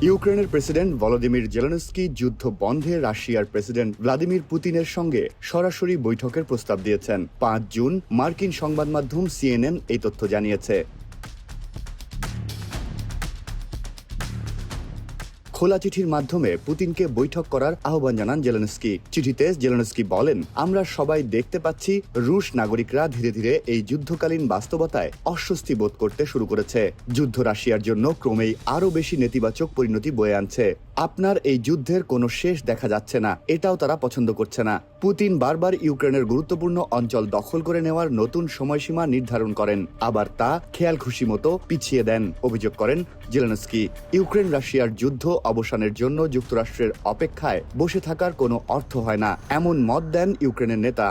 ইউক্রেনের president Volodymyr Zelensky যুদ্ধ বন্ধে রাশিয়ার প্রেসিডেন্ট ভ্লাদিমির পুতিনের সঙ্গে সরাসরি বৈঠকের প্রস্তাব দিয়েছেন। ৫ জুন মার্কিন সংবাদ মাধ্যম সিএনএন এই তথ্য জানিয়েছে। খোলা চিঠির মাধ্যমে পুতিনকে বৈঠক করার আহ্বান জানান জেলেনস্কি। চিঠিতে জেলেনস্কি বলেন, আমরা সবাই দেখতে পাচ্ছি রুশ নাগরিকরা ধীরে ধীরে এই যুদ্ধকালীন বাস্তবতায় অস্বস্তি বোধ করতে শুরু করেছে। যুদ্ধ রাশিয়ার জন্য ক্রমেই আরও বেশি নেতিবাচক পরিণতি বয়ে আনছে। আপনার এই যুদ্ধের কোনো শেষ দেখা যাচ্ছে না, এটাও তারা পছন্দ করছে না। পুতিন বারবার ইউক্রেনের গুরুত্বপূর্ণ অঞ্চল দখল করে নেওয়ার নতুন সময়সীমা নির্ধারণ করেন, আবার তা খেয়াল খুশি মতো পিছিয়ে দেন, অভিযোগ করেন জেলেনস্কি। ইউক্রেন রাশিয়ার যুদ্ধ অবসানের জন্য যুক্তরাষ্ট্রের অপেক্ষায় বসে থাকার কোনো অর্থ হয় না, এমন মত দেন ইউক্রেনের নেতা।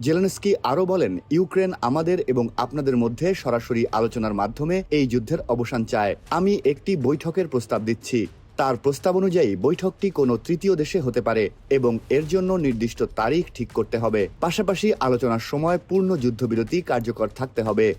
জেলেনস্কি আরও বলেন, ইউক্রেন আমাদের এবং আপনাদের মধ্যে সরাসরি আলোচনার মাধ্যমে এই যুদ্ধের অবসান চায়। আমি একটি বৈঠকের প্রস্তাব দিচ্ছি। তার প্রস্তাব অনুযায়ী বৈঠকটি কোনো তৃতীয় দেশে হতে পারে এবং এর জন্য নির্দিষ্ট তারিখ ঠিক করতে হবে। পাশাপাশি আলোচনার সময় পূর্ণ যুদ্ধবিরতি কার্যকর থাকতে হবে।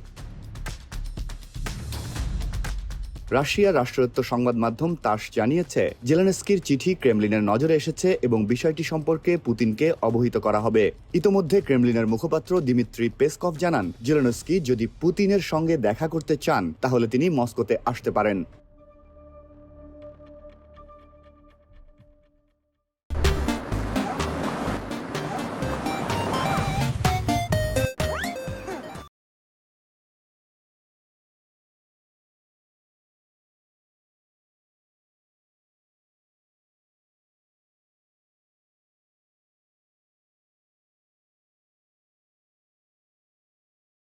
রাশিয়ার রাষ্ট্রায়ত্ত সংবাদ মাধ্যম তাস জানিয়েছে, জেলেনস্কির চিঠি ক্রেমলিনের নজরে এসেছে এবং বিষয়টি সম্পর্কে পুতিনকে অবহিত করা হবে। ইতোমধ্যে ক্রেমলিনের মুখপাত্র দিমিত্রি পেসকভ জানান, জেলেনস্কি যদি পুতিনের সঙ্গে দেখা করতে চান তাহলে তিনি মস্কোতে আসতে পারেন।